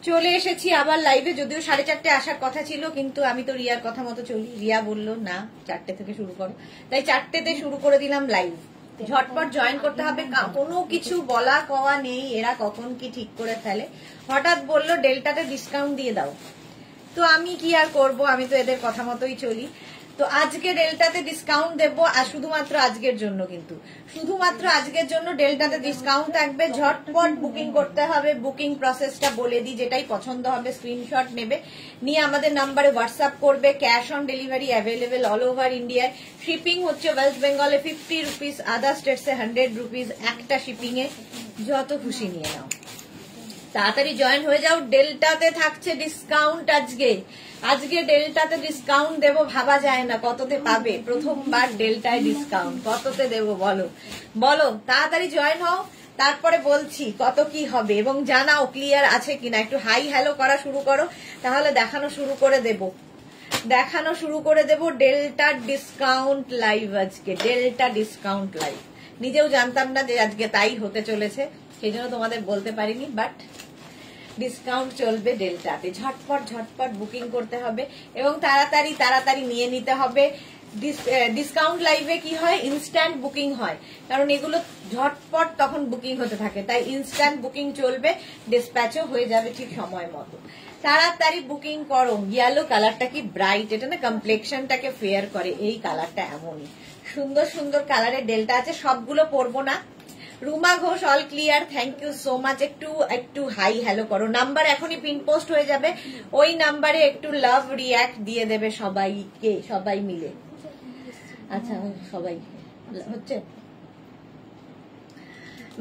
চলে এসেছি আবার লাইভে, যদিও 4:30 আসার কথা ছিল, কিন্তু আমি তো রিয়ার কথা মতো চলি। রিয়া বললো না 4টে থেকে শুরু করো, তাই 4টেতে শুরু করে দিলাম লাইভ। ঝটপট জয়েন করতে হবে, কোনো কিছু বলা কওয়া নেই, এরা কখন কি ঠিক করে ফেলে। হঠাৎ বললো ডেল্টাতে ডিসকাউন্ট দিয়ে দাও, তো আমি কি আর করব, আমি তো এদের কথা মতোই চলি। তো আজকে ডেল্টাতে ডিসকাউন্ট দেবো, আর শুধুমাত্র আজকের জন্য, কিন্তু শুধুমাত্র আজকের জন্য ডেল্টাতে ডিসকাউন্ট থাকবে। ঝটপট বুকিং করতে হবে। বুকিং প্রসেসটা বলে দিই, যেটাই পছন্দ হবে স্ক্রিনশট নেবে, নিয়ে আমাদের নাম্বারে হোয়াটসঅ্যাপ করবে। Cash on delivery available all over ইন্ডিয়ায়। শিপিং হচ্ছে ওয়েস্ট বেঙ্গলে 50 রুপিস, আদার স্টেটসে 100 রুপিস। একটা শিপিং এ যত খুশি নিয়ে নাও। তাড়াতাড়ি জয়েন হয়ে যাও। ডেল্টাতে থাকছে ডিসকাউন্ট আজকে ডেল্টাতে ডিসকাউন্ট দেবো, ভাবা যায় না কততে পাবে। প্রথমবার ডেল্টায় ডিসকাউন্ট, কততে দেবো বলো বলো, তাড়াতাড়ি জয়েন হও, তারপরে বলছি কত কি হবে, এবং জানাও ক্লিয়ার আছে কিনা। একটু হাই হ্যালো করা শুরু করো, তাহলে দেখানো শুরু করে দেব। ডেল্টা ডিসকাউন্ট লাইভ, আজকে ডেল্টা ডিসকাউন্ট লাইভ। নিজেও জানতাম না যে আজকে তাই হতে চলেছে, সেই জন্য তোমাদের বলতে পারিনি, বাট ডিসকাউন্ট চলবে ডেল্টাতে। ঝটপট বুকিং করতে হবে এবং তাড়াতাড়ি নিয়ে নিতে হবে। ডিসকাউন্ট লাইভে কি হয়, ইনস্ট্যান্ট বুকিং হয়, কারণ এগুলো ঝটপট তখন বুকিং হতে থাকে, তাই ইনস্ট্যান্ট বুকিং চলবে। ডিসপ্যাচও হয়ে যাবে ঠিক সময় মতো। তাড়াতাড়ি বুকিং করো। ইয়েলো কালারটা কি ব্রাইট, এটা না কমপ্লেক্সনটাকে ফেয়ার করে। এই কালারটা এমনই সুন্দর সুন্দর কালারের ডেল্টা আছে, সবগুলো পরবো না। Ruma Ghosh all clear, thank you so much. একটু হাই হ্যালো করো। নাম্বার এখনই পিন পোস্ট হয়ে যাবে, ওই নাম্বারে একটু লাভ রিয়াক্ট দিয়ে দেবে সবাইকে, সবাই মিলে। আচ্ছা সবাই হচ্ছে।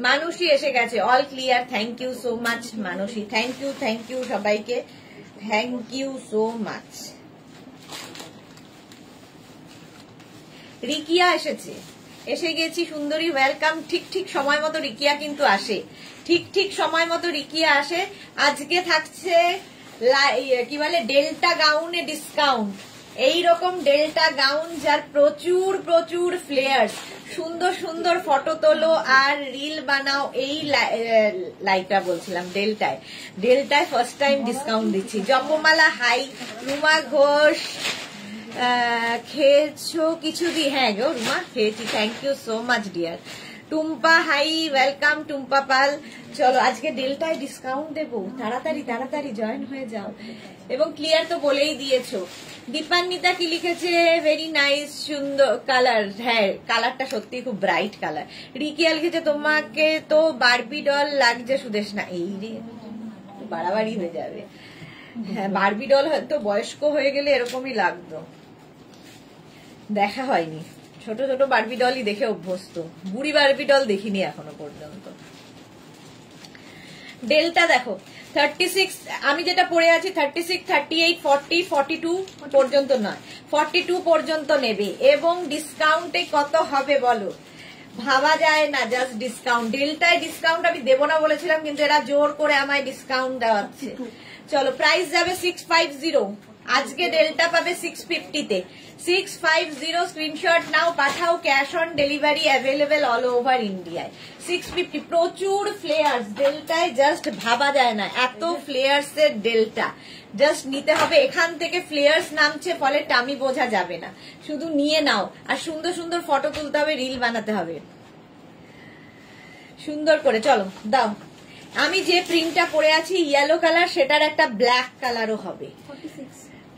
মানুষই এসে গেছে, all clear, thank you so much মানুষই। থ্যাংক ইউ সবাইকে, thank you so much. Rikiya এসে গেছি, সুন্দরী ওয়েলকাম। ঠিক সময় মতো রিকিয়া কিন্তু আসে, ঠিক সময় মতো রিকিয়া আসে। আজকে থাকছে কি বলে ডেল্টা গাউনে ডিসকাউন্ট। এইরকম ডেল্টা গাউন যার প্রচুর ফ্লেয়ার, সুন্দর ফটো তোলো আর রিল বানাও। এই লাইটটা বলছিলাম, ডেল্টায় ফার্স্ট টাইম ডিসকাউন্ট দিচ্ছি। জপমালা হাই, রুমা ঘোষ খেয়েছো কিছু দি? হ্যাঁ গো রুমা খেয়েছি, thank you so much dear. Tumpa hi, welcome Tumpa Pal. চলো আজকে ডেল্টায় ডিসকাউন্ট দেবো, তাড়াতাড়ি জয়েন হয়ে যাও। এবং ক্লিয়ার তো বলেই দিয়েছো। দীপান্বিতা কি লিখেছে, ভেরি নাইস, সুন্দর কালার। হ্যাঁ কালারটা সত্যি খুব ব্রাইট কালার। রিকিয়া লিখেছে তোমাকে তো বারবি ডল লাগছে সুদেশ না। এই রে বাড়াবাড়ি হয়ে যাবে। হ্যাঁ বারবি ডল হয়তো বয়স্ক হয়ে গেলে এরকমই লাগতো, দেখা হয়নি। ছোট বারবি ডলই দেখে অভ্যস্ত, বুড়ি বারবি ডল দেখিনি এখনো পর্যন্ত। ডেল্টা দেখো 36, আমি যেটা পরে আছি 36, 38, 40, 42 পর্যন্ত নয়, 42 পর্যন্ত নেবে। এবং ডিসকাউন্টে কত হবে বলো, ভাবা যায় না। জাস্ট ডিসকাউন্ট, ডেল্টায় ডিসকাউন্ট আমি দেবো না বলেছিলাম, কিন্তু এরা জোর করে আমায় ডিসকাউন্ট দেওয়াচ্ছে। চলো প্রাইস যাবে 650, আজকে ডেল্টা পাবে 650-তে। 650 স্ক্রিনশট নাও, পাঠাও। Cash on delivery available all over ইন্ডিয়ায়। 650, প্রচুর ফ্লেয়ার্স ডেল্টায়, জাস্ট ভাবা যায় না এত ফ্লেয়ার্স এর ডেল্টা। জাস্ট নিতে হবে, এখান থেকে ফ্লেয়ার্স নামছে, ফলে টামি বোঝা যাবে না। শুধু নিয়ে নাও, আর সুন্দর ফটো তুলতে হবে, রিল বানাতে হবে সুন্দর করে। চলো দাও। আমি যে প্রিন্টটা পরে আছি ইয়েলো কালার, সেটার একটা ব্ল্যাক কালারও হবে।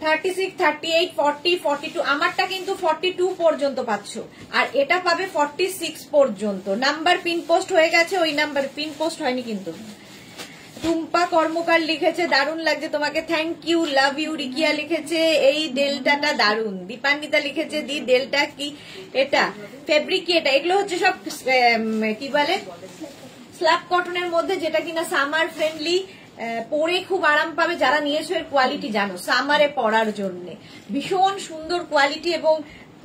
36, 38, 40, 42, আমারটা কিন্তু 42 পর্যন্ত পাচ্ছ, আর এটা পাবে 46 পর্যন্ত। নাম্বার পিন পোস্ট হয়ে গেছে, ওই নাম্বার পিন পোস্ট হয়নি কিন্তু। টুম্পা কর্মকার লিখেছে দারুণ লাগছে তোমাকে, thank you, love you. Rikiya লিখেছে এই ডেল্টাটা দারুণ। দীপান্বিতা লিখেছে দি ডেল্টা কি এটা ফেব্রিক কি এটা? এগুলো হচ্ছে সব কি বলে স্ল্যাব কটনের মধ্যে, যেটা কিনা সামার ফ্রেন্ডলি, পরে খুব আরাম পাবে। যারা নিয়েছো এর কোয়ালিটি জানো, সামারে পরার জন্য ভীষণ সুন্দর কোয়ালিটি। এবং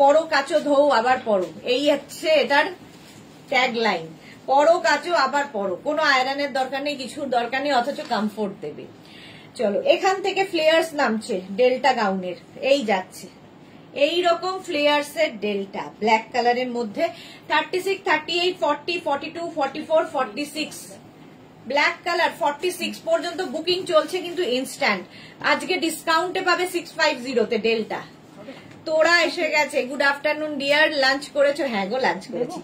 পরো কাচো ধোও আবার পরো, এই হচ্ছে এটার ট্যাগ লাইন। পরো কাচো আবার পরো, কোনো আয়রনের দরকার নেই, কিছুর দরকার নেই, অথচ কমফোর্ট দেবে। চলো এখান থেকে ফ্লেয়ার্স নামছে ডেল্টা গাউনের, এই যাচ্ছে এইরকম ফ্লেয়ার্স এর ডেল্টা ব্ল্যাক কালারের মধ্যে। 36, 38, 40, 42, 44, 46 ব্ল্যাক কালার 46 পর্যন্ত বুকিং চলছে কিন্তু ইনস্ট্যান্ট। আজকে ডিসকাউন্টে পাবে 650 তে ডেল্টা। তোরা এসে গেছে। গুড আফটারনুন ডিয়ার, লাঞ্চ করেছো? হ্যাঁ গো, লাঞ্চ করেছি।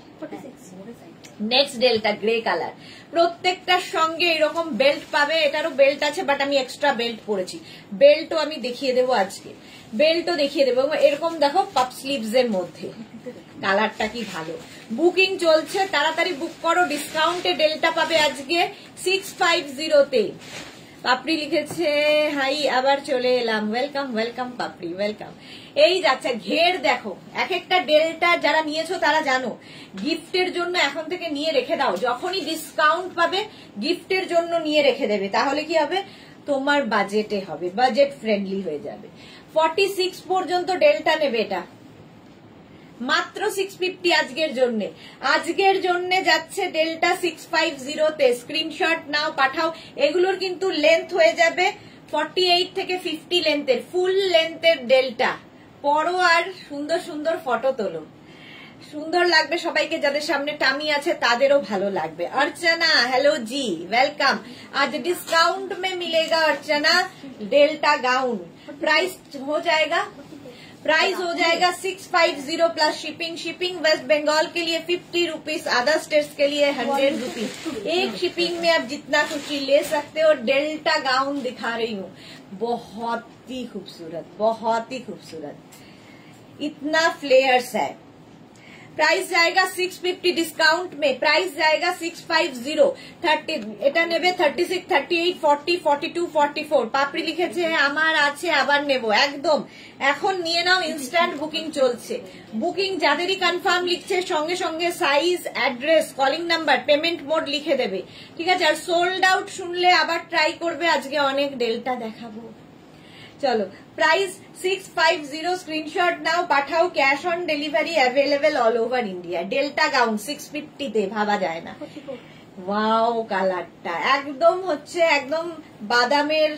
নেক্সট ডেল্টা গ্রে কালার, প্রত্যেকটার সঙ্গে এরকম বেল্ট পাবে। এটারও বেল্ট আছে, বাট আমি এক্সট্রা বেল্ট পরেছি। বেল্টও আমি দেখিয়ে দেবো আজকে, বেল্টও দেখিয়ে দেবো। এরকম দেখো পাপ স্লিভস এর মধ্যে, কালারটা কি ভালো। বুকিং চলছে, তাড়াতাড়ি বুক করো। ডিসকাউন্টে ডেল্টা পাবে আজকে 650 তে। পাপড়ি লিখেছে হাই, আবার চলে এলাম। ওয়েলকাম ওয়েলকাম পাপড়ি, ওয়েলকাম। এই যাচ্ছে ঘের দেখো, এক একটা ডেল্টা যারা নিয়েছো তারা জানো, গিফটের জন্য এখন থেকে নিয়ে রেখে দাও। যখনই ডিসকাউন্ট পাবে গিফটের জন্য নিয়ে রেখে দেবে, তাহলে কি হবে, তোমার বাজেটে হবে, বাজেট ফ্রেন্ডলি হয়ে যাবে। 46 পর্যন্ত ডেল্টা নেবে এটা, মাত্র 650 আজকের জন্য। আজকের জন্য যাচ্ছে ডেল্টা 650 তে। স্ক্রিনশট নাও, পাঠাও। এগুলোর কিন্তু লেন্থ হয়ে যাবে 48 থেকে 50 লেন্থের, ফুল লেন্থের ডেল্টা। পরো আর সুন্দর সুন্দর ফটো তোলো, সুন্দর লাগবে সবাইকে। যাদের সামনে টামি আছে তাদেরও ভালো লাগবে। Archana hello ji, welcome. आज डिस्काउंट में मिलेगा अर्चना डेल्टा गाउन। प्राइस हो जाएगा 650 plus shipping. Shipping West Bengal के लिए 50 रुपीज, अदर स्टेट्स के लिए 100 रुपीज। एक शिपिंग में आप जितना खुशी ले सकते हो। डेल्टा गाउन दिखा रही हूँ, बहुत ही खूबसूरत, बहुत ही खूबसूरत, इतना फ्लेयर्स है। प्राइस जाएगा 650 डिस्काउंट में, प्राइस जाएगा 650। 30 এটা নেবে 36, 38, 40, 42, 44। পাপড়ি লিখেছে আমার আছে, আবার নেব। একদম এখন নিয়ে নাও, ইনস্ট্যান্ট বুকিং চলছে। বুকিং যাদেরই কনফার্ম লিখছে সঙ্গে সঙ্গে size, address, calling number, payment mode লিখে দেবে, ঠিক আছে। আর সোল্ড আউট শুনলে আবার ট্রাই করবে, আজকে অনেক ডেল্টা দেখাবো। চলো, প্রাইস 650, স্ক্রিনশট নাও, পাঠাও। Cash on delivery available all over India. Delta gown 650 তে, ভাবা যায় না। ওয়াও, কালারটা একদম হচ্ছে একদম বাদামের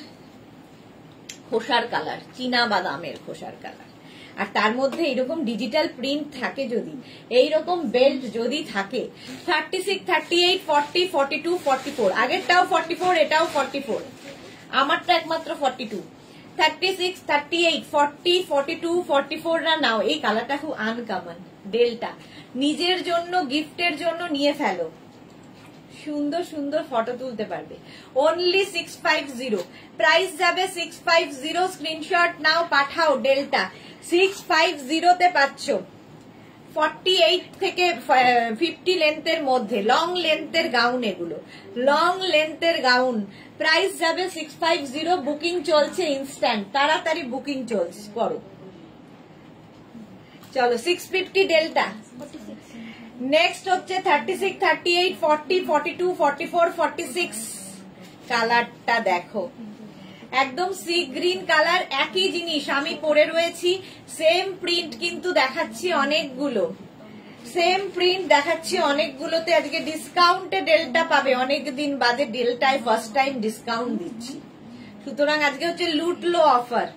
খোসার কালার, চীনা বাদামের খোসার কালার। আর তার মধ্যে এইরকম ডিজিটাল প্রিন্ট থাকে, যদি এইরকম বেল্ট যদি থাকে। 36, 38, 40, 42, 44। আগেরটাও 44, এটাও 44, আমারটা একমাত্র 42। 36, 38, 40, 42, 44 রা নাও। এই কালারটা খুব আনকমন। ডেল্টা নিজের জন্য, গিফটের জন্য নিয়ে ফেলো, সুন্দর সুন্দর ফটো তুলতে পারবে। অনলি 650, প্রাইস যাবে 650। স্ক্রিনশট নাও, পাঠাও। ডেল্টা 650 তে পাচ্ছ। 48 থেকে 50 লেন্থের মধ্যে, লং লেন্থের গাউন, এগুলো লং লেন্থের গাউন। প্রাইস যাবে 650। বুকিং চলছে ইনস্ট্যান্ট, তাড়াতাড়ি বুকিং চলছে, করো। চলো, 650 ডেল্টা। নেক্সট হচ্ছে 36, 38, 40, 42, 44, 46। কালারটা দেখো, একদম সি গ্রিন কালার। একই জিনিস আমি পরে রয়েছি, সেম প্রিন্ট কিন্তু দেখাচ্ছি অনেকগুলো, সেম প্রিন্ট দেখাচ্ছি অনেকগুলোতে। আজকে ডিসকাউন্টে ডেল্টা পাবে, অনেকদিন বাদে ডেল্টায় ফার্স্ট টাইম ডিসকাউন্ট দিচ্ছি। সুতরাং আজকে হচ্ছে লুটলো অফার।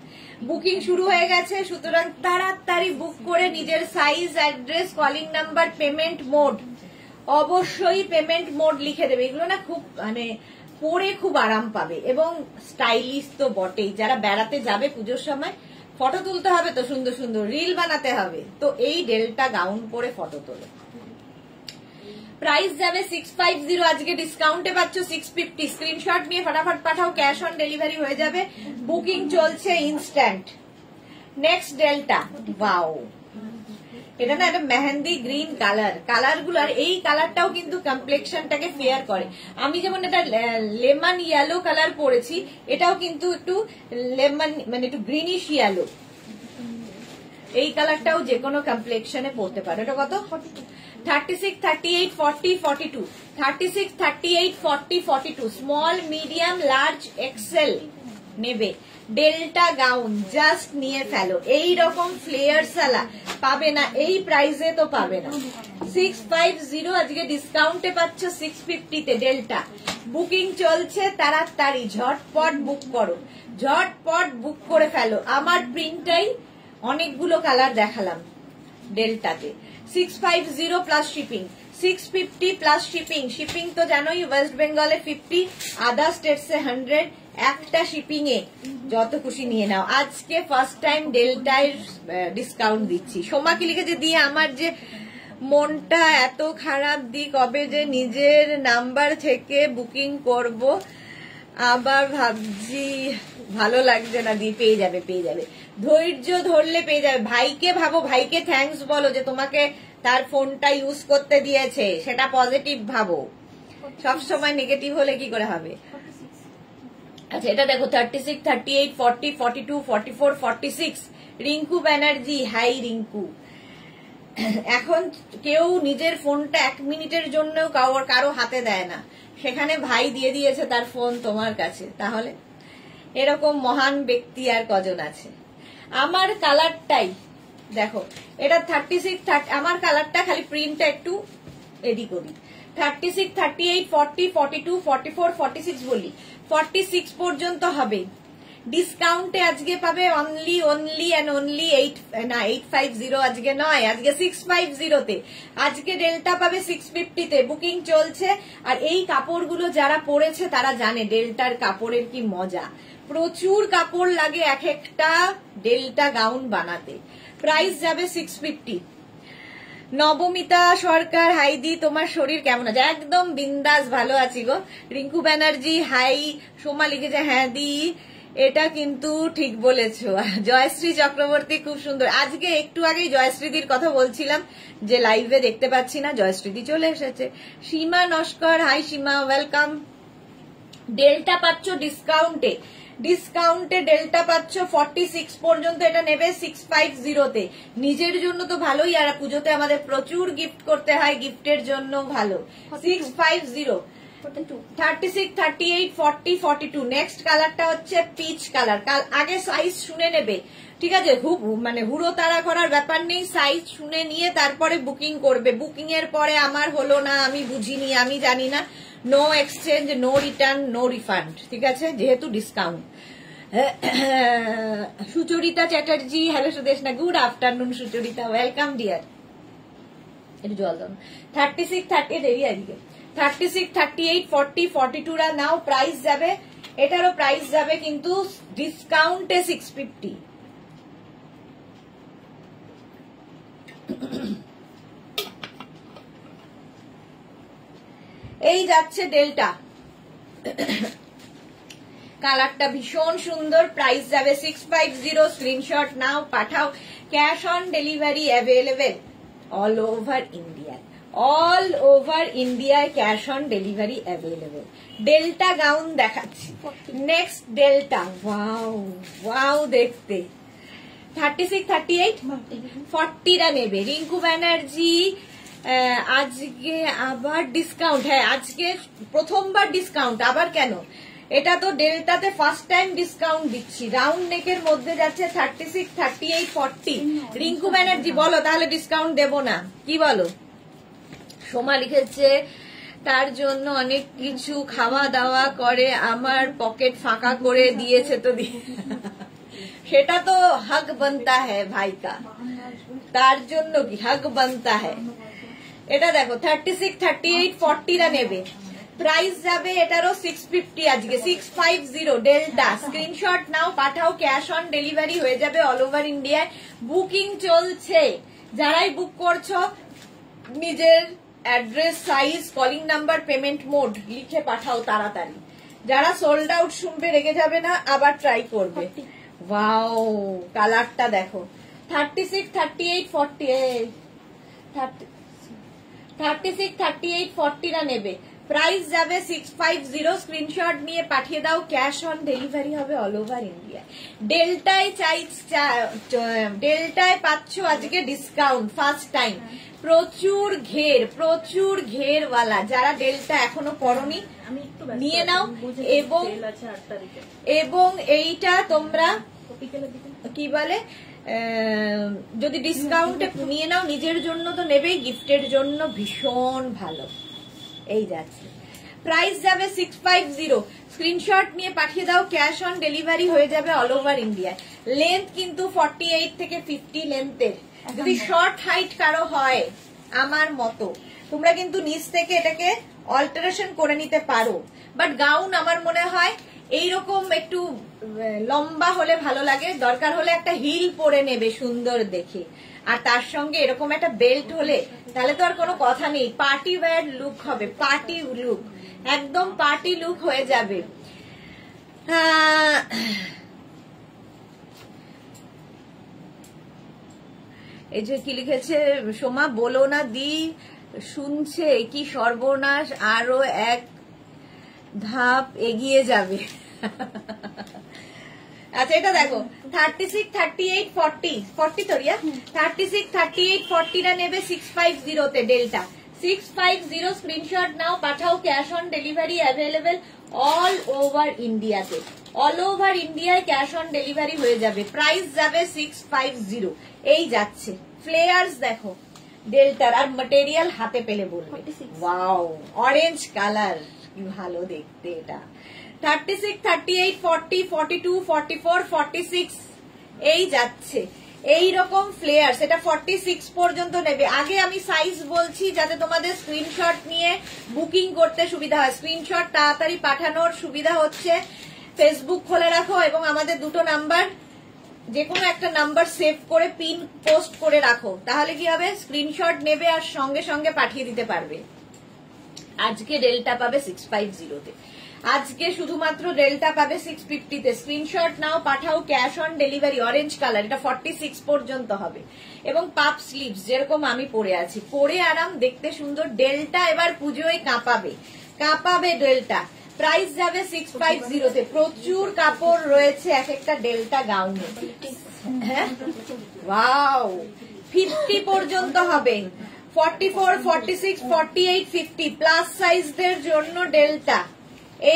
বুকিং শুরু হয়ে গেছে, সুতরাং তাড়াতাড়ি বুক করে নিজের size, address, calling number, payment mode, অবশ্যই পেমেন্ট মোড লিখে দেবে। এগুলো না খুব মানে পরে খুব আরাম পাবে এবং স্টাইলিশ তো বটেই। যারা বেড়াতে যাবে পুজোর সময়, ফটো তুলতে হবে তো, সুন্দর সুন্দর রিল বানাতে হবে, তো এই ডেল্টা গাউন পরে ফটো তোলো। প্রাইস যাবে 650, আজকে ডিসকাউন্টে পাচ্ছ 650। স্ক্রিনশট নিয়ে ফটাফট পাঠাও, ক্যাশ অন ডেলিভারি হয়ে যাবে। বুকিং চলছে ইনস্ট্যান্ট। নেক্সট ডেল্টা, ওয়াও, এটা না একটা মেহেন্দি গ্রিন কালার। কালারগুলো, আর এই কালারটাও কিন্তু কমপ্লেক্সনটাকে ফেয়ার করে। আমি যেমন এটা লেমন ইয়েলো কালার পরেছি, এটাও কিন্তু একটু লেমন, মানে একটু গ্রিনিশ ইয়েলো। এই কালারটাও যে কোনো কমপ্লেক্সনে পড়তে পারে। এটা কত? 36, 38, 40, 42। 36, 38, 40, 42। স্মল, মিডিয়াম, লার্জ, এক্সেল নেবে। ডেল্টা গাউন জাস্ট নিয়ে ফেলো। এই রকম ফ্লেয়ার্স আলা পাবে না, এই প্রাইসে তো পাবে না। 650, আজকে ডিসকাউন্টে পাচ্ছ 650 তে ডেল্টা। বুকিং চলছে, তাড়াতাড়ি ঝটপট বুক করো, ঝটপট বুক করে ফেলো। আমার প্রিন্টটাই অনেকগুলো কালার দেখালাম ডেল্টাতে। 650 plus shipping, 650 plus shipping. Shipping তো জানোই ওয়েস্ট বেঙ্গলে 50, আদার স্টেটসে 100, একটা শিপিং এ যত খুশি নিয়ে নাও। আজকে ফার্স্ট টাইম ডেল্টায় ডিসকাউন্ট দিচ্ছি। সোমাকে লিখেছে দিয়ে আমার যে মনটা এত খারাপ, দি কবে যে নিজের নাম্বার থেকে বুকিং করব, আবার ভাবছি ভালো লাগছে না। দি পেয়ে যাবে, পেয়ে যাবে, ধৈর্য ধরলে পেয়ে যাবে। ভাইকে ভাবো, ভাইকে থ্যাঙ্কস বলো যে তোমাকে তার ফোনটা ইউজ করতে দিয়েছে, সেটা পজিটিভ ভাবো। সব সময় নেগেটিভ হলে কি করে হবে। আচ্ছা এটা দেখো 36, 38, 40, 42, 44, 46। রিঙ্কু ব্যানার্জি, হাই রিঙ্কু। এখন কেউ নিজের ফোনটা 1 মিনিটের জন্য কারো হাতে দেয় না, সেখানে ভাই দিয়ে দিয়েছে তার ফোন তোমার কাছে। তাহলে এরকম মহান ব্যক্তি আর কজন আছে। আমার কালারটাই দেখো, এটা 36, আমার কালারটা খালি প্রিন্টটা একটু এডিট করি। 36, 38, 40, 42, 44, 46 বলি, 46 পর্যন্ত হবে। ডিসকাউন্টে আজকে পাবে অনলি অ্যান্ড অনলি 850। আজকে নয়, আজকে 650 তে। আজকে ডেল্টা পাবে 650 তে। বুকিং চলছে। আর এই কাপড়গুলো যারা পরেছে তারা জানে ডেল্টার কাপড়ের কি মজা। প্রচুর কাপড় লাগে এক একটা ডেল্টা গাউন বানাতে। প্রাইস যাবে 650। নবমিতা সরকার, হাইদি তোমার শরীর কেমন আছে? একদম বিন্দাস, ভালো আছি গো। রিঙ্কু ব্যানার্জি, হাই। সোমা লিখেছে হ্যাঁ দি, এটা কিন্তু ঠিক বলেছো। জয়শ্রী চক্রবর্তী, খুব সুন্দর। আজকে একটু আগেই জয়শ্রীদির কথা বলছিলাম যে লাইভে দেখতে পাচ্ছি না, জয়শ্রীদি চলে এসেছে। সীমা নস্কর, হাই সীমা, ওয়েলকাম। ডেল্টা পাচ্ছ ডিসকাউন্টে, ডিসকাউন্টে ডেল্টা পাচ্ছ 46 পর্যন্ত। এটা নেবে 650 তে। নিজের জন্য তো ভালোই, আর পুজোতে আমাদের প্রচুর গিফট করতে হয়, গিফটের জন্য ভালো। 650, 36, 38, 40, 42। নেক্সট কালারটা হচ্ছে পিচ কালার। আগে সাইজ শুনে নেবে, ঠিক আছে? মানে হুড়ো তাড়া করার ব্যাপার নেই, সাইজ শুনে নিয়ে তারপরে বুকিং করবে। বুকিং এর পরে আমার হলো না, আমি বুঝিনি, আমি জানি না, no exchange, no return, no refund, ঠিক আছে? যেহেতু ডিসকাউন্ট। সুচরিতা চ্যাটার্জি, হ্যালো সুদেশ না, good afternoon Sucharita, welcome dear. একটু জল দাও। 36, 38 দেরি আজকে। 36, 38, 40, 42 রা নাও। প্রাইস যাবে, এটারও প্রাইস যাবে কিন্তু ডিসকাউন্টে 650। এই যাচ্ছে ডেল্টা, কালারটা ভীষণ সুন্দর। প্রাইস যাবে 650। স্ক্রিনশট নাও, পাঠাও। Cash on delivery available all over India. All over ইন্ডিয়ায় cash on delivery available. Delta gown দেখাচ্ছি। নেক্সট ডেল্টা, ওয়াও ওয়াও দেখতে। 36, 38, 40 রা নেবে। রিঙ্কু ব্যানার্জি, আজকে আবার ডিসকাউন্ট? হ্যাঁ আজকে প্রথমবার ডিসকাউন্ট। আবার কেন? এটা তো ডেল্টাতে ফার্স্ট টাইম ডিসকাউন্ট দিচ্ছি। রাউন্ড নেকের মধ্যে যাচ্ছে 36, 38, 40। রিঙ্কু ব্যানার্জি বলো তাহলে ডিসকাউন্ট দেব না, কি বলো? সোমা লিখেছে তার জন্য অনেক কিছু খাওয়া দাওয়া করে আমার পকেট ফাঁকা করে দিয়েছে তো সেটা তো হক বনতা হ্যায় ভাই কা, তার জন্য কি হক বনতা হ্যায়। এটা দেখো 36, 38, 40 রা নেবে। প্রাইস যাবে এটারও 650। আজকে 650 ডেল্টা। স্ক্রিনশট নাও, পাঠাও। ক্যাশ অন ডেলিভারি হয়ে যাবে অল ওভার ইন্ডিয়ায়। বুকিং চলছে। যারাই বুক করছো নিজের address, size, calling number, payment mode লিখে পাঠাও তাড়াতাড়ি। যারা সোল্ড আউট শুনবে রেগে যাবে না, আবার ট্রাই করবে। ওয়াও কালারটা দেখো। 36, 38, 40, 36, 38, 40 রা নেবে। প্রাইস যাবে 650। স্ক্রিনশট নিয়ে পাঠিয়ে দাও। ক্যাশ অন ডেলিভারি হবে অল ওভার ইন্ডিয়া। ডেল্টায় পাচ্ছ আজকে ডিসকাউন্ট ফার্স্ট টাইম। প্রচুর ঘেরওয়ালা। যারা ডেল্টা এখনো পরনি নিয়ে নাও। এবং এইটা তোমরা কি বলে, যদি ডিসকাউন্টে নিয়ে নাও, নিজের জন্য তো নেবেই, গিফটের জন্য ভীষণ ভালো। এই যাচ্ছে। প্রাইস যাবে 650। স্ক্রিনশট নিয়ে পাঠিয়ে দাও। ক্যাশ অন ডেলিভারি হয়ে যাবে অল ওভার ইন্ডিয়া। লেন্থ কিন্তু 48 থেকে 50 লেন্থের। যদি শর্ট হাইট কারো হয় আমার মতো, তোমরা কিন্তু নিচ থেকে এটাকে অল্টারেশন করে নিতে পারো, বাট গাউন আমার মনে হয় এইরকম একটু লম্বা হলে ভালো লাগে, দরকার হলে একটা হিল পরে নেবে সুন্দর দেখে, আর তার সঙ্গে এরকম একটা বেল্ট হলে তাহলে তো আর কোনো কথা নেই, পার্টি ওয়্যার লুক হবে, পার্টি লুক, একদম পার্টি লুক হয়ে যাবে। এই যে কি লিখেছে সোমা, বলো না দি শুনছে কি সর্বনাশ, আরো এক ধাপ এগিয়ে যাবে। আচ্ছা এটা দেখো 36, 38, 40, 40 তো রিয়া, 36, 38, 40 টা নেবে 650 তে ডেল্টা, 650 স্ক্রিনশট নাও, পাঠাও, cash on delivery available all over ইন্ডিয়াতে, অল ওভার ইন্ডিয়ায় ক্যাশ অন ডেলিভারি হয়ে যাবে, প্রাইস যাবে 650। এই যাচ্ছে ফ্লেয়ার্স দেখো ডেল্টার, আর ম্যাটেরিয়াল হাতে পেলে বলবে ওয়াও, অরেঞ্জ কালার কি ভালো দেখতে এটা। 36, 38, 40, 42, 44, 46 এই যাচ্ছে, এই রকম ফ্লেয়ার্স, এটা 46 পর্যন্ত নেবে। আগে আমি সাইজ বলছি যাতে তোমাদের স্ক্রিনশট নিয়ে বুকিং করতে সুবিধা হয়, স্ক্রিনশট তাড়াতাড়ি পাঠানোর সুবিধা হচ্ছে ফেসবুক খোলা রাখো এবং আমাদের দুটো নাম্বার, যে কোনো একটা নাম্বার সেভ করে পিন পোস্ট করে রাখো, তাহলে কি হবে স্ক্রিনশট নেবে আর সঙ্গে সঙ্গে পাঠিয়ে দিতে পারবে। আজকে ডেল্টা পাবে 650 তে, আজকে শুধুমাত্র ডেল্টা পাবে 650 তে, স্ক্রিনশট নাও, পাঠাও, cash on delivery, orange colour, এটা 46 পর্যন্ত হবে এবং পাপ স্লিভস যেরকম আমি পরে আছি, পরে আরাম, দেখতে সুন্দর, ডেল্টা এবার পুজোয় কাঁপাবে, কাঁপাবে ডেল্টা, প্রাইস যাবে 650 তে। প্রচুর কাপড় রয়েছে এক একটা ডেল্টা গাউনে, হ্যাঁ ওয়াও 50 পর্যন্ত হবে, 44, 46, 48, 50 প্লাস সাইজদের জন্য ডেল্টা,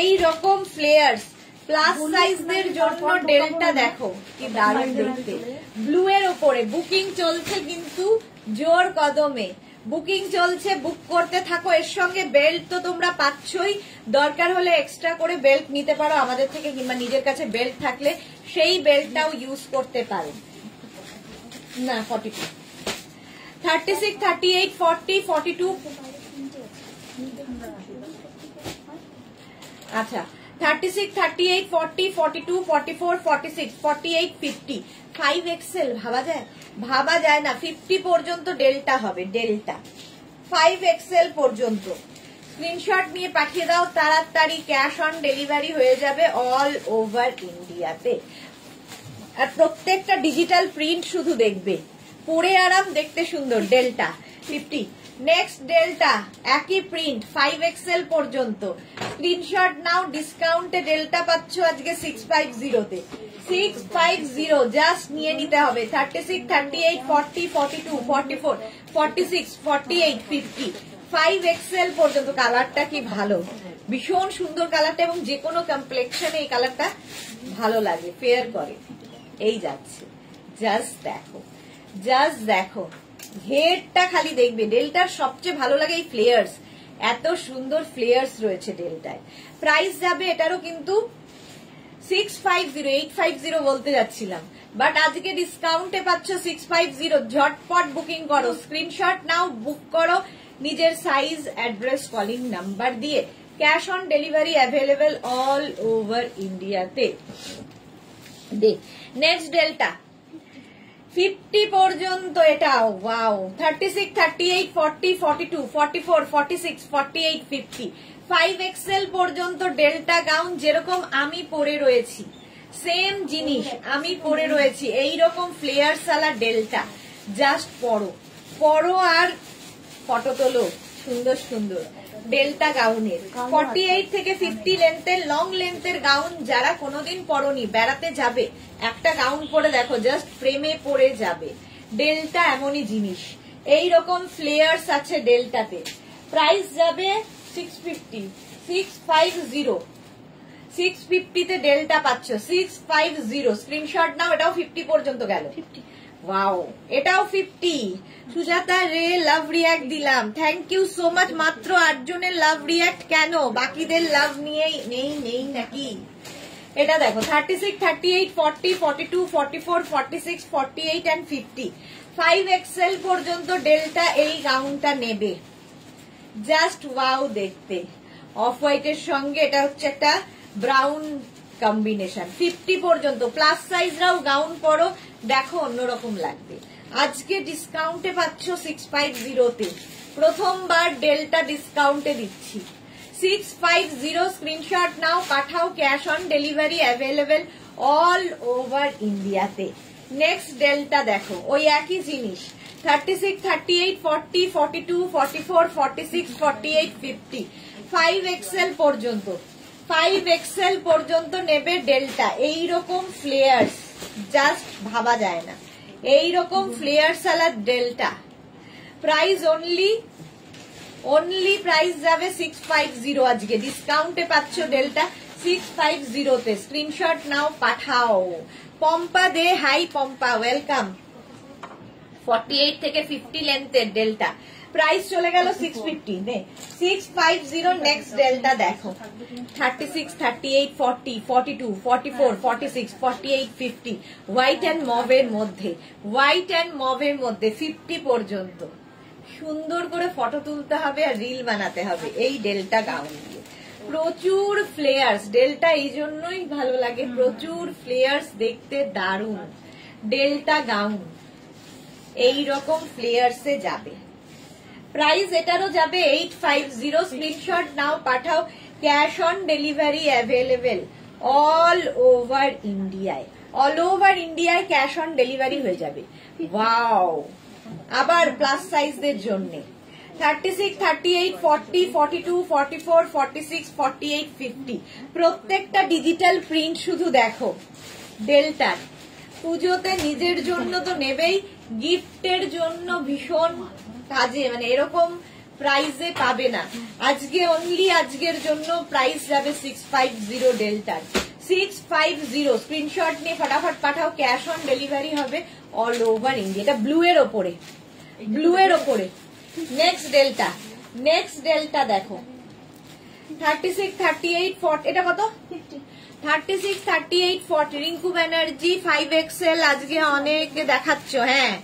এই রকম ফ্লেয়ার্স প্লাস সাইজদের জন্য ডেল্টা দেখো কি দারুণ দেখতে, ব্লু এর উপরে বুকিং চলছে কিন্তু জোর কদমে, বুকিং চলছে, বুক করতে থাকো, এর সঙ্গে বেল্ট তো তোমরা পাচ্ছই, দরকার হলে এক্সট্রা করে বেল্ট নিতে পারো আমাদের থেকে, কিংবা নিজের কাছে বেল্ট থাকলে সেই বেল্টটাও ইউজ করতে পারো। না 42, 36, 38, 40, 42, আচ্ছা 36, 38, 40, 42, 44, 46, 48, 50, 5XL ভাবা যায়, ভাবা যায় না, 50 পর্যন্ত ডেল্টা হবে, ডেল্টা 5XL পর্যন্ত। স্ক্রিনশট নিয়ে পাঠিয়ে দাও তাড়াতাড়ি, ক্যাশ অন ডেলিভারি হয়ে যাবে অল ওভার ইন্ডিয়াতে, আর প্রত্যেকটা ডিজিটাল প্রিন্ট শুধু দেখবে, পরে আরাম, দেখতে সুন্দর, ডেল্টা 50। নেক্সট ডেল্টা একই প্রিন্ট 5XL পর্যন্ত, স্ক্রিনশট নাও, ডিসকাউন্টে ডেল্টা পাচ্ছ আজকে 650 তে, 650 জাস্ট নিয়ে নিতে হবে। 36, 38, 40, 42, 44, 46, 48, 50 5XL পর্যন্ত। কালারটা কি ভালো, ভীষণ সুন্দর কালারটা, এবং যে কোনো কমপ্লেক্সনে এই কালারটা ভালো লাগে, ফেয়ার করে। এই যাচ্ছে, জাস্ট দেখো, জাস্ট দেখো, ঘেরটা খালি দেখবে। ডেল্টার সবচেয়ে ভালো লাগে এই ফ্লেয়ার্স, এত সুন্দর ফ্লেয়ার্স রয়েছে ডেল্টায়। প্রাইস যাবে এটারও কিন্তু 650, 850 বলতে যাচ্ছিলাম, বাট আজকে ডিসকাউন্টে পাচ্ছ 650। ঝটপট বুকিং করো, স্ক্রিনশট নাও, বুক করো নিজের সাইজ, অ্যাড্রেস, কলিং নাম্বার দিয়ে। Cash on delivery available all over ইন্ডিয়াতে। নেক্সট ডেল্টা 50 পর্যন্ত, এটাও ওয়াও। 36, 38, 40, 42, 44, 46, 48, 50 5XL পর্যন্ত ডেল্টা গাউন, যেরকম আমি পরে রয়েছি সেম জিনিস আমি পরে রয়েছি, এইরকম ফ্লেয়ার্স আলা ডেল্টা। জাস্ট পরো, পরো আর ফটো তোলো সুন্দর সুন্দর ডেল্টা গাউনের। 48 থেকে 50 লেন্থের, লং লেন্থের গাউন যারা কোনোদিন পরনি, বেড়াতে যাবে একটা গাউন পরে দেখো, জাস্ট প্রেমে পড়ে যাবে। ডেল্টা এমনই জিনিস, এইরকম ফ্লেয়ার্স আছে ডেল্টাতে। প্রাইস যাবে 650, 650, 650 তে ডেল্টা পাচ্ছ, 650। স্ক্রিনশট নাও, এটাও 50 পর্যন্ত গেল। ওয়াও, এটাও 50। সুজাতা রে লাভ রিয়াক্ট দিলাম, থ্যাংক ইউ সো মাচ। মাত্র 8 জনের লাভ রিয়াক্ট, কেন বাকিদের লাভ নিয়েই নেই নাকি? এটা দেখো 36, 38, 40, 42, 44, 46, 48 and 50 5XL পর্যন্ত ডেল্টা এই গাউনটা নেবে। জাস্ট ওয়াও দেখতে। অফ হোয়াইটের সঙ্গে এটা হচ্ছে একটা ব্রাউন কম্বিনেশন। 50 পর্যন্ত প্লাস সাইজরাও গাউন পরো, দেখো অন্যরকম লাগবে। আজকে ডিসকাউন্টে পাচ্ছ 650 তে, প্রথমবার ডেল্টা ডিসকাউন্টে দিচ্ছি। 650 স্ক্রিনশট নাও, পাঠাও, cash on delivery available all over ইন্ডিয়াতে। নেক্সট ডেল্টা দেখো, ওই একই জিনিস। 36, 38, 40, 42, 44, 46, 48, 50, 5XL পর্যন্ত। 5XL পর্যন্ত নেবে ডেল্টা। এইরকম ফ্লেয়ার্স জাস্ট ভাবা যায় না, এইরকম ফ্লেয়ার্স আলা ডেল্টা। প্রাইস অনলি প্রাইস যাবে 650। আজকে ডিসকাউন্টে পাচ্ছ ডেল্টা 650 তে। স্ক্রিনশট নাও, পাঠাও। পম্পা দে, হাই পম্পা, ওয়েলকাম। 48 থেকে 50 লেন্থের ডেল্টা, প্রাইস চলে গেল 650 নে। 650 নেক্সট ডেল্টা দেখো। 36, 38, 40, 42, 44, 46, 48, 50, হোয়াইট অ্যান্ড মভের মধ্যে, হোয়াইট অ্যান্ড মভের মধ্যে 50 পর্যন্ত। সুন্দর করে ফটো তুলতে হবে আর রিল বানাতে হবে এই ডেল্টা গাউন দিয়ে। প্রচুর ফ্লেয়ার্স, ডেল্টা এই জন্যই ভালো লাগে, প্রচুর ফ্লেয়ার্স, দেখতে দারুণ। ডেল্টা গাউন এইরকম ফ্লেয়ার্সে যাবে। প্রাইস এটারও যাবে 850। স্ক্রিনশট নাও, পাঠাও, cash on delivery available all over ইন্ডিয়ায়। অল ওভার ইন্ডিয়ায় ক্যাশ অন ডেলিভারি হয়ে যাবে। ওয়াও, আবার প্লাস সাইজদের জন্য 36, 38, 40, 42, 44, 46, 48, 50, প্রত্যেকটা ডিজিটাল প্রিন্ট। শুধু দেখো ডেল্টার। পুজোতে নিজের জন্য তো নেবেই, গিফটের জন্য ভীষণ কাজে, মানে এরকম প্রাইসে পাবে না। আজকে অনলি আজকের জন্য প্রাইস যাবে 650 ডেল্টার। 650 স্ক্রিনশট নিয়ে ফটাফট পাঠাও, ক্যাশ অন ডেলিভারি হবে অল ওভার ইন্ডিয়া। এটা ব্লু এর ওপরে, ব্লু এর ওপরে। নেক্সট ডেল্টা দেখো। 36, 38, 40, এটা কত? 36, 38, 40, রিঙ্কু ব্যানার্জি 5XL আজকে অনেক দেখাচ্ছ। হ্যাঁ,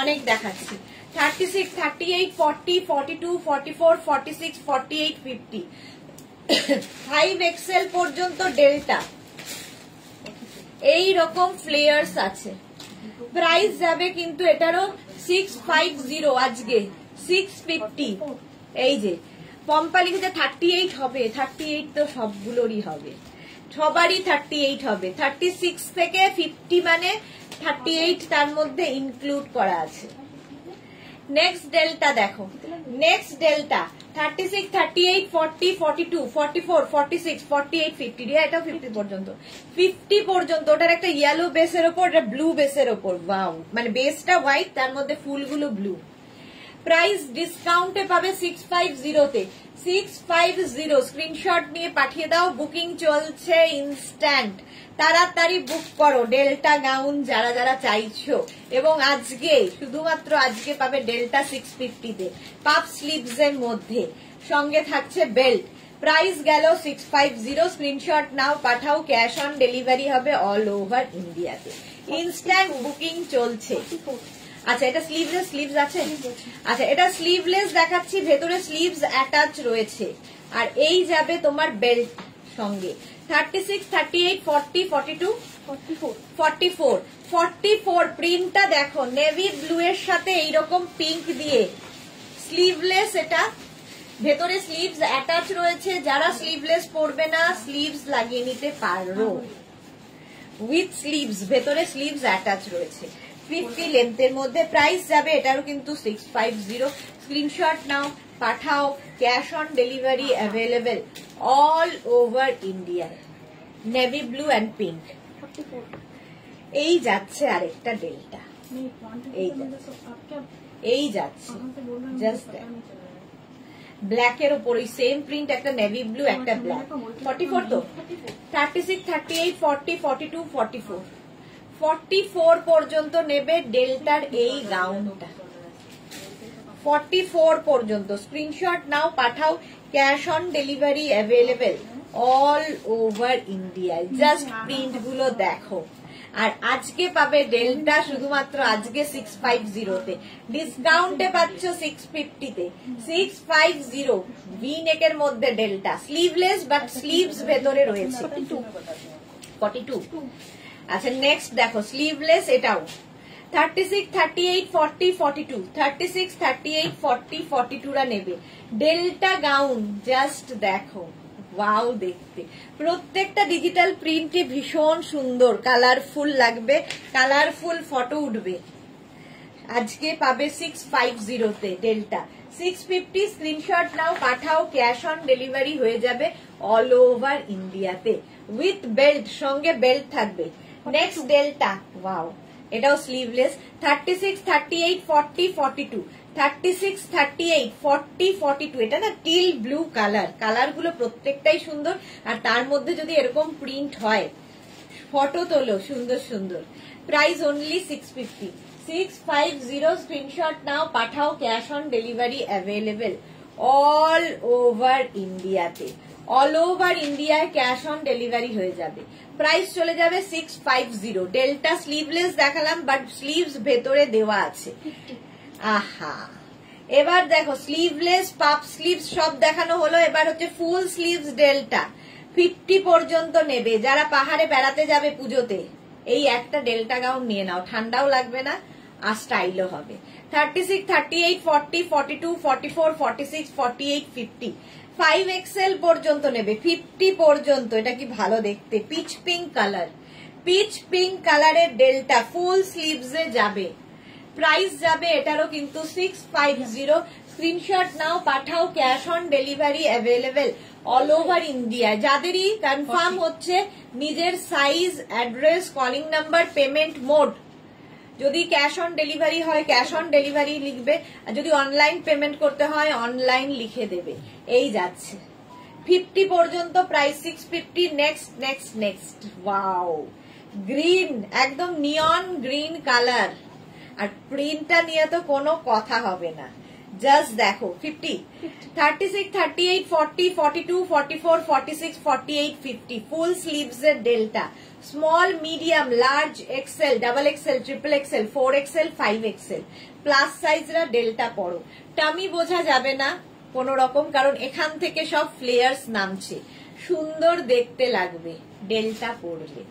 অনেক দেখাচ্ছি। 36, 38, 40, 42, 44, 46, 48, 50, 5XL পর্যন্ত ডেল্টা। এই রকম ফ্লেয়ার্স আছে। প্রাইস যাবে কিন্তু এটারও 650, আজকে 650। এই যে পম্পা লিখেছে 38 হবে, 38 তো সবগুলোরই হবে, সবারই 38 হবে। 36 থেকে 50 মানে 38 তার মধ্যে ইনক্লুড করা আছে। নেক্সট ডেল্টা দেখো। নেক্সট ডেল্টা 36, 38, 40, 42, 44, 46, 48, 50, এটাও 50 পর্যন্ত। 50 পর্যন্ত। ওটার একটা ইয়েলো বেসের ওপর, এটা ব্লু বেসের ওপর। ওয়াও, মানে বেসটা হোয়াইট, তার মধ্যে ফুলগুলো ব্লু। প্রাইস ডিসকাউন্টে পাবে 650 তে। 650 স্ক্রিনশট নিয়ে পাঠিয়ে দাও। বুকিং চলছে ইনস্ট্যান্ট, তাড়াতাড়ি বুক করো ডেল্টা গাউন যারা যারা চাইছো। এবং আজকে, শুধুমাত্র আজকে পাবে ডেল্টা 650 তে, পাপ স্লিভস এর মধ্যে, সঙ্গে থাকছে বেল্ট। প্রাইস গেল 650। স্ক্রিনশট নাও, পাঠাও, ক্যাশ অন ডেলিভারি হবে অল ওভার ইন্ডিয়াতে। ইনস্ট্যান্ট বুকিং চলছে। আচ্ছা, এটা স্লিভলেস, স্লিভস আছে? আচ্ছা, এটা স্লিভলেস দেখাচ্ছি, ভেতরে স্লিভস অ্যাটাচ রয়েছে। আর এই যাবে তোমার বেল্ট সঙ্গে। 36, 38, 40, 42, 44, 44 প্রিন্টটা দেখো, নেভি ব্লু এর সাথে এইরকম পিঙ্ক দিয়ে। স্লিভলেস এটা, ভেতরে স্লিভস অ্যাটাচ রয়েছে। যারা স্লিভলেস পরবে না, স্লিভস লাগিয়ে নিতে পারো উইথ স্লিভস, ভেতরে স্লিভস অ্যাটাচ রয়েছে। 50 লেন্থের মধ্যে। প্রাইস যাবে এটারও কিন্তু 650। স্ক্রিনশট নাও, পাঠাও, cash on delivery available all over India. Navy blue and pink. এই যাচ্ছে আরেকটা ডেল্টা, এই যাচ্ছে জাস্ট ব্ল্যাকের ওপর ওই সেম প্রিন্ট, একটা নেভি ব্লু, একটা ব্ল্যাক। 44 তো। 36, 38, 40, 42, 44, 44 পর্যন্ত নেবে ডেল্টার এই গাউনটা। 44 পর্যন্ত। স্ক্রিনশট নাও, পাঠাও, cash on delivery available all over ইন্ডিয়ায়। জাস্ট প্রিন্ট গুলো দেখো। আর আজকে পাবে ডেল্টা শুধুমাত্র আজকে 650 তে, ডিসকাউন্টে পাচ্ছ 650 তে। 650 ভি নেকের মধ্যে ডেল্টা, স্লিভলেস বাট স্লিভস ভেতরে রয়েছে। 42। আচ্ছা নেক্সট দেখো স্লিভলেস, এটাও 36, 38, 40, 42, 36, 38, 40, 42 রা নেবে। ডেল্টা গাউন জাস্ট দেখো, ওয়াও দেখতে। প্রত্যেকটা ডিজিটাল প্রিন্টই ভীষণ সুন্দর, কালারফুল লাগবে, কালারফুল ফটো উঠবে। আজকে পাবে 650 তে ডেল্টা। 650 স্ক্রিনশট নাও, পাঠাও, ক্যাশ অন ডেলিভারি হয়ে যাবে অল ওভার ইন্ডিয়াতে উইথ বেল্ট, সঙ্গে বেল্ট থাকবে। নেক্সট ডেল্টা, ওয়াও এটাও স্লিভলেস। 36, 38, 40, 42, 36, 38, 40, 42। এটা না টিল ব্লু কালার, কালার গুলো প্রত্যেকটাই সুন্দর। আর তার মধ্যে যদি এরকম প্রিন্ট হয়, ফটো তোলো সুন্দর সুন্দর। Price only 650। 650 স্ক্রিনশট নাও, পাঠাও, cash on delivery available all over ইন্ডিয়াতে। অল ওভার ইন্ডিয়ায় ক্যাশ অন ডেলিভারি হয়ে যাবে। প্রাইস চলে যাবে 650। ডেল্টা স্লিভলেস দেখালাম, বাট স্লিভস ভেতরে দেওয়া আছে। আহা, এবার দেখো স্লিভলেস, পাপ স্লিভস সব দেখানো হলো, এবার হচ্ছে ফুল স্লিভস ডেল্টা। 50 পর্যন্ত নেবে যারা পাহাড়ে বেড়াতে যাবে পুজোতে, এই একটা ডেল্টা গাউন নিয়ে নাও, ঠান্ডাও লাগবে না আর স্টাইলও হবে। 36, 38, 40, 42, 44, 46, 48, 50। 5XL পর্যন্ত নেবে, 50 পর্যন্ত। এটা কি ভালো দেখতে, peach pink colour, peach pink কালারের ডেল্টা ফুল স্লিভসে যাবে। প্রাইস যাবে এটারও কিন্তু 650। স্ক্রিনশট নাও, পাঠাও, cash on delivery available all over India. যাদেরই কনফার্ম হচ্ছে নিজের size, address, calling number, payment mode, যদি ক্যাশ অন ডেলিভারি হয় ক্যাশ অন ডেলিভারি লিখবে, আর যদি অনলাইন পেমেন্ট করতে হয় অনলাইন লিখে দেবে। এই যাচ্ছে 50 পর্যন্ত, price 650। Next next next, wow green, একদম নিয়ন গ্রিন কালার। আর প্রিন্টটা নিয়ে তো কোনো কথা হবে না, জাস্ট দেখো। 50, 36, 38, 40, 42, 44, 46, 48, 50। ফুল স্লিভস এর delta, small, medium, large, XL, double XL, triple XL, 4XL, 5XL plus সাইজরা ডেল্টা পড়ো। টামি বোঝা যাবে না কোন রকম, কারণ এখান থেকে সব ফ্লেয়ার্স নামছে, সুন্দর দেখতে লাগবে ডেল্টা পরলে,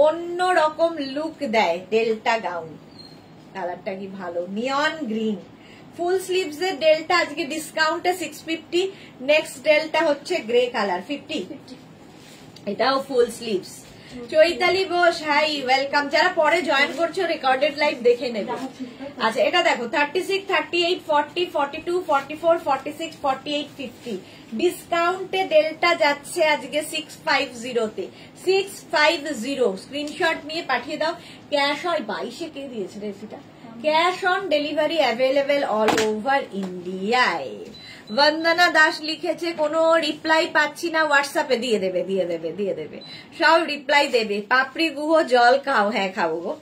অন্য রকম লুক দেয় ডেল্টা গাউন। কালারটা কি ভালো, নিয়ন গ্রিন। ফুল স্লিভস এর ডেল্টা আজকে ডিসকাউন্টে 650। নেক্সট ডেল্টা হচ্ছে গ্রে কালার, 50। এটাও full sleeves. Chaitali Bose, hi, welcome. যারা পরে জয়েন করছো রেকর্ডেড লাইভ দেখে নেবে। আচ্ছা এটা দেখো 36, 38, 40, 42, 44, 46, 48, 50। ডিসকাউন্টে ডেল্টা যাচ্ছে আজকে 650 তে। 650 স্ক্রিনশট নিয়ে পাঠিয়ে দাও। ক্যাশ হয় 22-এ কে দিয়েছে রেসিটা? Cash on delivery available all over ইন্ডিয়ায়। বন্দনা দাস লিখেছে কোনো রিপ্লাই পাচ্ছি না হোয়াটসঅ্যাপে, দিয়ে দেবে দিয়ে দেবে দিয়ে দেবে, সব রিপ্লাই দেবে। পাপড়ি গুহ জল খাও, হ্যাঁ খাবো গো।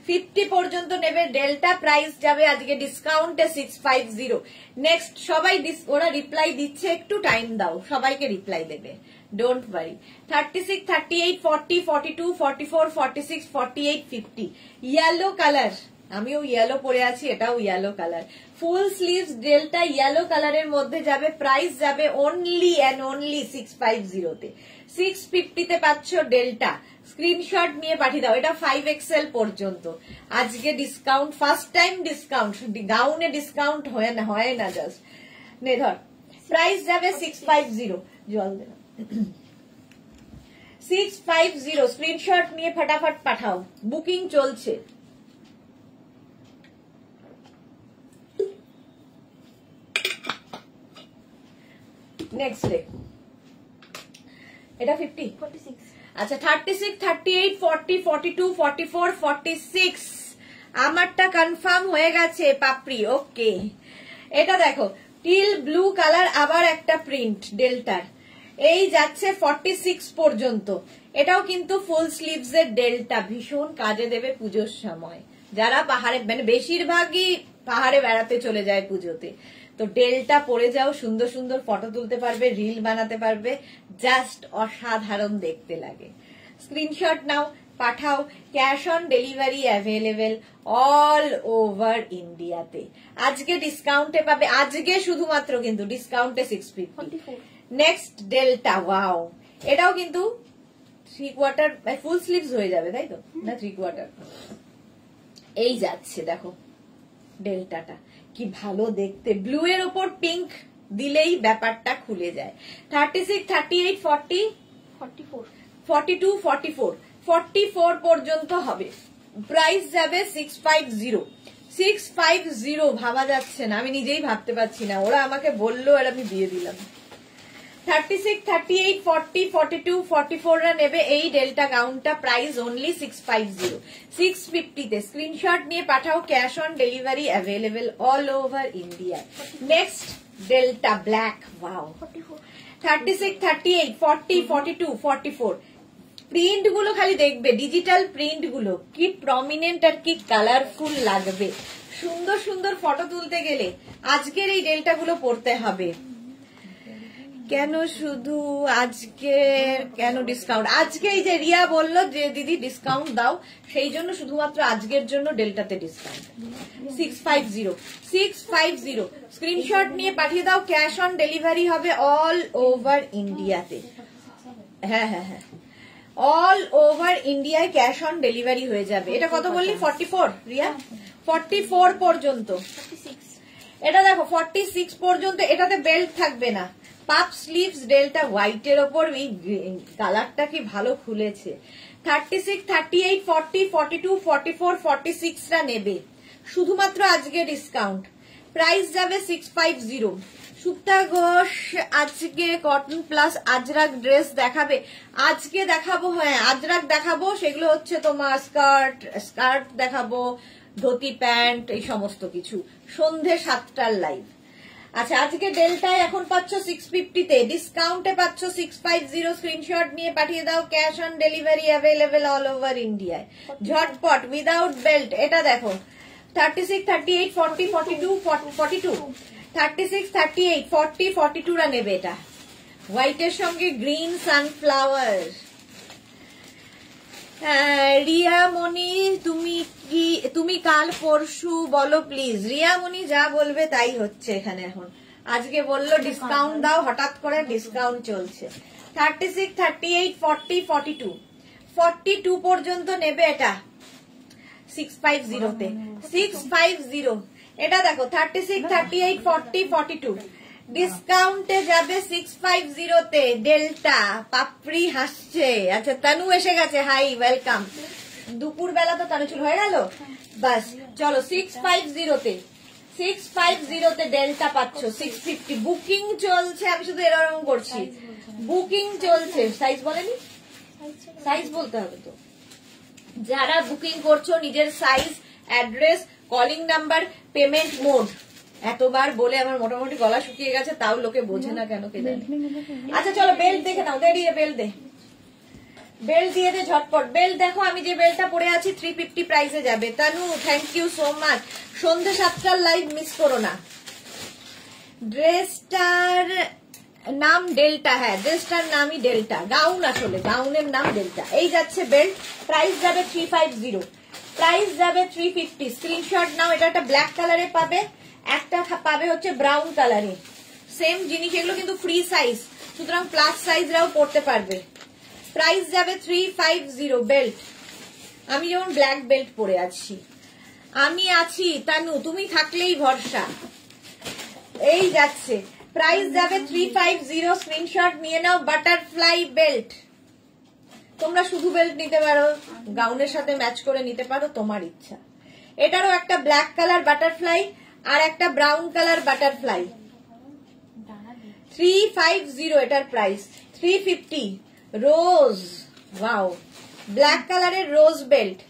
50 পর্যন্ত নেবে ডেল্টা, প্রাইস যাবে আজকে ডিসকাউন্টে 650। নেক্সট সবাই ওরা রিপ্লাই দিচ্ছে, একটু টাইম দাও, সবাইকে রিপ্লাই দেবে, ডোন্ট ওয়ারি। 36, 38, 40, 42, 44, 46, 48, 50। ইয়েলো কালার, আমিও ইয়েলো পরে আছি, এটাও ইয়েলো কালার। ফুল স্লিভস ডেল্টা ইয়েলো কালারের মধ্যে যাবে। প্রাইস যাবে অনলি অ্যান্ড অনলি 650 তে। 650 তে পাচ্ছ ডেল্টা। স্ক্রিনশট নিয়ে পাঠিয়ে দাও। এটা 5XL পর্যন্ত আজকে ডিসকাউন্ট, ফার্স্ট টাইম ডিসকাউন্ট। গাউনে ডিসকাউন্ট হয় না জাস্ট নে ধর। প্রাইস যাবে 650। জল দে 650। স্ক্রিনশট নিয়ে ফটাফট পাঠাও, বুকিং চলছে। নেক্সট ডে এটা 50, 46। আচ্ছা 36, 38, 40, 42, 44, 46 আমারটা কনফার্ম হয়ে গেছে পাপড়ি। ওকে এটা দেখো টিল ব্লু কালার, আবার একটা প্রিন্ট ডেল্টার, এই যাচ্ছে 46 পর্যন্ত। এটাও কিন্তু ফুল স্লিভস এর ডেল্টা, ভীষণ কাজে দেবে পুজোর সময়। যারা পাহাড়ে, মানে বেশিরভাগই পাহাড়ে বেড়াতে চলে যায় পুজোতে, তো ডেলটা পরে যাও, সুন্দর সুন্দর ফটো তুলতে পারবে, রিল বানাতে পারবে, জাস্ট অসাধারণ দেখতে লাগে। স্ক্রিনশট নাও, পাঠাও। Cash on delivery available all over ইন্ডিয়াতে। আজকে ডিসকাউন্টে পাবে, আজকে শুধুমাত্র কিন্তু ডিসকাউন্টে 650। নেক্সট ডেল্টা, ওয়াও, এটাও কিন্তু 3/4 ফুল স্লিভস হয়ে যাবে, তাই তো? না 3/4। এই যাচ্ছে দেখো ডেল্টাটা, কি ভালো দেখতে। ব্লু এর ওপর পিঙ্ক দিলেই ব্যাপারটা খুলে যায়। 36, 38, 40, 44, 42, 44, 44 পর্যন্ত হবে। প্রাইস যাবে 650। 650 ভাবা যাচ্ছে না, আমি নিজেই ভাবতে পারছি না, ওরা আমাকে বললো আর আমি দিয়ে দিলাম। 36, 38, 40, 42, 44 রা নেবে এই ডেল্টা গাউনটা, প্রাইস অনলি 650। 650 তে স্ক্রিনশট নিয়ে পাঠাও। Cash on delivery available all over India. Next delta black, wow, 36, 38, 40, 42, 44। Print গুলো খালি দেখবে, ডিজিটাল প্রিন্ট গুলো কি প্রমিনেন্ট আর কি কালারফুল লাগবে। সুন্দর সুন্দর ফটো তুলতে গেলে আজকের এই ডেল্টা গুলো পরতে হবে। কেন শুধু আজকে, কেন ডিসকাউন্ট? আজকে এই যে রিয়া বলল যে দিদি ডিসকাউন্ট দাও, সেই জন্য শুধুমাত্র আজকের জন্য ডেল্টাতে ডিসকাউন্ট 650। 650 স্ক্রিনশট নিয়ে পাঠিয়ে দাও। ক্যাশ অন ডেলিভারি হবে অল ওভার ইন্ডিয়াতে। হ্যাঁ হ্যাঁ হ্যাঁ, অল ওভার ইন্ডিয়ায় ক্যাশ অন ডেলিভারি হয়ে যাবে। এটা কত বললি? 44 রিয়া? 44 পর্যন্ত। 46, এটা দেখো 46 পর্যন্ত। এটাতে বেল্ট থাকবে না, পাপ স্লিভস, ডেল্টা হোয়াইটের ওপর এই কালারটা কি ভালো খুলেছে। 36, 38, 40, 42, 44, 46 রা নেবে শুধুমাত্র আজকে ডিসকাউন্ট। প্রাইস যাবে 650। সুপ্তা ঘোষ আজকে কটন প্লাস আজরাক ড্রেস দেখাবে। আজকে দেখাবো, হ্যাঁ আজরাক দেখাবো। সেগুলো হচ্ছে তোমার স্কার্ট দেখাবো, ধুতি প্যান্ট, এই সমস্ত কিছু সন্ধে 7টার লাইভ। আচ্ছা, আজকে ডেল্টায় এখন পাচ্ছ 650 তে, ডিসকাউন্টে পাচ্ছ 650। স্ক্রিনশট নিয়ে পাঠিয়ে দাও। Cash on delivery available all over ইন্ডিয়ায়। ঝটপট উইদাউট বেল্ট। এটা দেখো 36, 38, 40, 42, 42, 36, 38, 40, 42 রা নেবে এটা। হোয়াইটের সঙ্গে গ্রিন সানফ্লাওয়ার। রিয়া মনি, তুমি কাল পরশু বলো প্লিজ। রিয়া মনি যা বলবে তাই হচ্ছে এখানে এখন। আজকে বললো ডিসকাউন্ট দাও, হঠাৎ করে ডিসকাউন্ট চলছে। 36, 38, 40, 42, 42 পর্যন্ত নেবে এটা 650 তে। 650 এটা দেখো 36, 38, 40, 42 ডিসকাউন্টে যাবে 650 তে। ডেল্টা পাপড়ি হাসছে। আচ্ছা, তানু এসে গেছে, হাই ওয়েলকাম। দুপুর বেলা তো তানু চুল হয়ে গেল, বাস চলো 650 তে। 650 তে ডেল্টা পাচ্ছ 650। বুকিং চলছে, আমি শুধু এরকম করছি, বুকিং চলছে। সাইজ বলেনি? সাইজ বলতে হবে তো। যারা বুকিং করছো নিজের size, address, calling number, payment mode, এতবার বলে আমার মোটামুটি গলা শুকিয়ে গেছে, তাও লোকে বোঝে না কেন কে জানে। আচ্ছা চলো বেল্ট দেখে নাও, দে বেল্ট দে, বেল্ট দিয়ে দে ঝটপট। বেল্ট দেখো, আমি যে বেল্টটা পরে আছি 350 প্রাইসে যাবে। Tanu thank you so much. সন্ধ্যে 7টার লাইভ মিস করো না। ড্রেসটার নাম ডেল্টা, হ্যাঁ ড্রেসটার নামই ডেল্টা। গাউন, আসলে গাউনের নাম ডেল্টা। এই যাচ্ছে বেল্ট, প্রাইস যাবে 350। প্রাইস যাবে 350। স্ক্রিনশট নাও। এটা একটা ব্ল্যাক কালারে পাবে, একটা পাবে হচ্ছে ব্রাউন কালারে। সেম জিনিস, এগুলো কিন্তু ফ্রি সাইজ, সুতরাং প্লাস সাইজরাও পড়তে পারবে। প্রাইস যাবে 350। বেল্ট, আমি যেমন ব্ল্যাক বেল্ট পরে আছি, আমি আছি। তানু তুমি থাকলেই ভরসা। এই যাচ্ছে, প্রাইস যাবে 350। স্ক্রিনশট নিয়ে নাও। বাটারফ্লাই বেল্ট, তোমরা শুধু বেল্ট নিতে পারো, গাউনের সাথে ম্যাচ করে নিতে পারো, তোমার ইচ্ছা। এটারও একটা ব্ল্যাক কালার বাটারফ্লাই আর একটা ব্রাউন কালার বাটারফ্লাই। 350 এটার প্রাইস। 350 রোজ, ওয়াও, ব্ল্যাক কালারের রোজ বেল্ট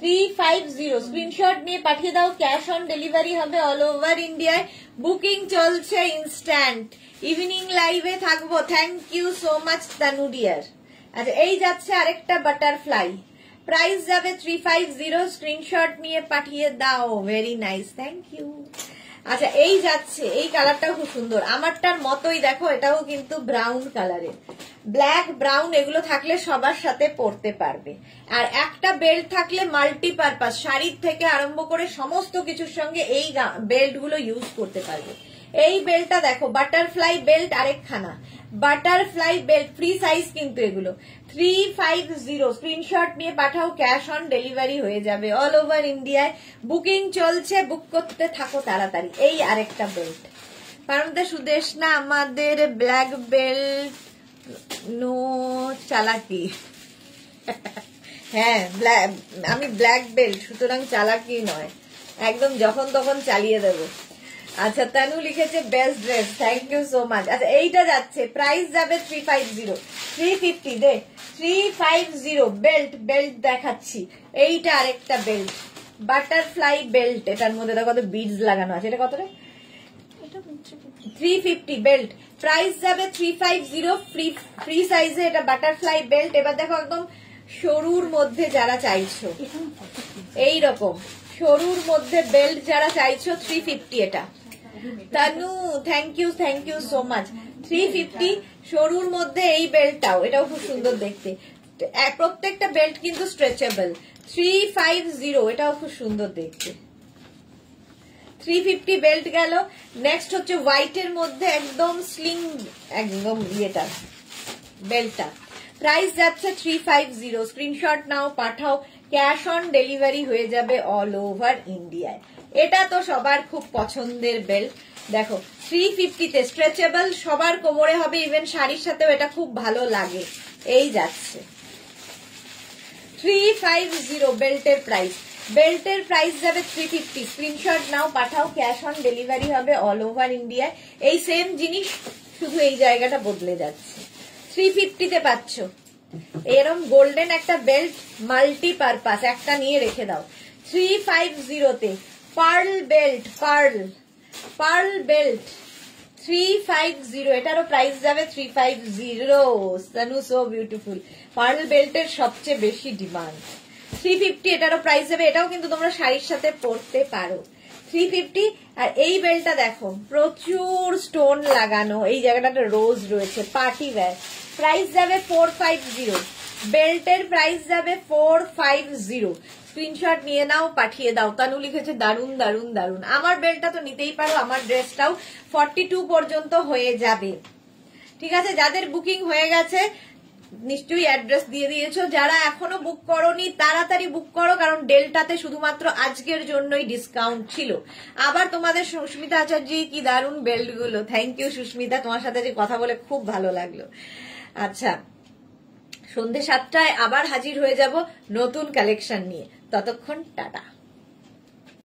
350। স্ক্রিনশট নিয়ে পাঠিয়ে দাও। ক্যাশ অন ডেলিভারি হবে অল ওভার ইন্ডিয়ায়। বুকিং চলছে ইনস্ট্যান্ট। ইভিনিং লাইভে থাকবো। Thank you so much Tanu dear. আচ্ছা, এই যাচ্ছে আরেকটা বাটারফ্লাই, প্রাইস যাবে 350। স্ক্রিনশট নিয়ে পাঠিয়ে দাও। Very nice, thank you. আচ্ছা এই যাচ্ছে, এই কালারটাও খুব সুন্দর, আমারটার মতোই দেখো, এটাও কিন্তু ব্রাউন কালারের, ব্ল্যাক ব্রাউন এগুলো থাকলে সবার সাথে পরতে পারবে। আর একটা বেল্ট থাকলে মাল্টিপারপাস, শাড়ির থেকে আরম্ভ করে সমস্ত কিছুর সঙ্গে এই বেল্ট গুলো ইউজ করতে পারবে। এই বেল্টটা দেখো, বাটারফ্লাই বেল্ট আরেকখানা, বাটারফ্লাই বেল্ট ফ্রি সাইজ কিন্তু এগুলো 350। স্ক্রিনশট নিয়ে পাঠাও, ক্যাশ অন ডেলিভারি হয়ে যাবে অল ওভার ইন্ডিয়ায়। বুকিং চলছে, বুক করতে থাকো তাড়াতাড়ি। এই আরেকটা বেল্ট, পারমিতা সুদেশ না আমাদের ব্ল্যাক বেল্ট নো চালাকি। হ্যাঁ আমি ব্ল্যাক বেল্ট, সুতরাং চালাকি নয়, একদম যখন তখন চালিয়ে দেবো। আচ্ছা তানু লিখেছে best dress, thank you so much. আচ্ছা এইটা যাচ্ছে, প্রাইস যাবে 350, 350 দে, 350 বেল্ট। বেল্ট দেখাচ্ছি, এইটা আরেকটা বেল্ট, বাটারফ্লাই বেল্ট, এটার মধ্যে দেখো কত বিডস লাগানো আছে। এটা কত রে? 350 বেল্ট, প্রাইস যাবে 350, ফ্রি সাইজে এটা বাটারফ্লাই বেল্ট। এবার দেখো একদম সরুর মধ্যে যারা চাইছো, এইরকম সরুর মধ্যে বেল্ট যারা চাইছো 350 এটা। Tanu thank you so much. 350 সরুর মধ্যে এই বেল্টটাও, এটাও খুব সুন্দর দেখতে, প্রত্যেকটা বেল্ট কিন্তু স্ট্রেচেবল। 350 এটাও খুব সুন্দর দেখতে। 350 বেল্ট গেল। নেক্সট হচ্ছে হোয়াইটের মধ্যে একদম স্লিং, একদম ইয়েটা বেল্টটা, প্রাইস যাচ্ছে 350। স্ক্রিনশট নাও, পাঠাও, ক্যাশ অন ডেলিভারি হয়ে যাবে অল ওভার ইন্ডিয়ায়। এটা তো সবার খুব পছন্দের বেল্ট, দেখো 350 তে স্ট্রেচেবল, সবার কোমরে হবে, ইভেন শাড়ির সাথেও এটা খুব ভালো লাগে। এই যাচ্ছে 350 বেল্টের প্রাইস, বেল্টের প্রাইস যাবে 350। স্ক্রিনশট নাও, পাঠাও, ক্যাশ অন ডেলিভারি হবে অল ওভার ইন্ডিয়ায়। এই সেম জিনিস, শুধু এই জায়গাটা বদলে যাচ্ছে। 350 তে পাচ্ছ এরম গোল্ডেন একটা বেল্ট, মাল্টিপারপাস, একটা নিয়ে রেখে দাও। 350 তে পার্ল বেল্ট, পার্ল বেল্ট 350, এটারও প্রাইস যাবে 350। সানু সো বিউটিফুল, পার্ল বেল্টের সবচেয়ে বেশি ডিমান্ড। 350 এটারও প্রাইস যাবে, এটাও কিন্তু তোমরা শাড়ির সাথে পরতে পারো। 350। আর এই বেল্টটা দেখো, প্রচুর স্টোন লাগানো, এই জায়গাটাতে রোজ রয়েছে, পার্টি ওয়্যার, প্রাইস যাবে 450। বেল্টের প্রাইস যাবে 450। স্ক্রিনশট নিয়ে নাও, পাঠিয়ে দাও। তানু লিখেছে দারুন দারুন দারুন। আমার বেল্টটা তো নিতেই পারো, আমার ড্রেসটাও 42 পর্যন্ত হয়ে যাবে। ঠিক আছে, যাদের বুকিং হয়ে গেছে নিশ্চয়ই অ্যাড্রেস দিয়ে দিয়েছো, যারা এখনো বুক করোনি তাড়াতাড়ি বুক করো, কারণ ডেল্টাতে শুধুমাত্র আজকের জন্যই ডিসকাউন্ট ছিল। আবার তোমাদের সুস্মিতা আচার্য, কি দারুন বেল্ট গুলো, থ্যাংক ইউ সুস্মিতা, তোমার সাথে যে কথা বলে খুব ভালো লাগলো। আচ্ছা, সন্ধ্যে 7টায় আবার হাজির হয়ে যাব নতুন কালেকশন নিয়ে, ততক্ষণ টাটা।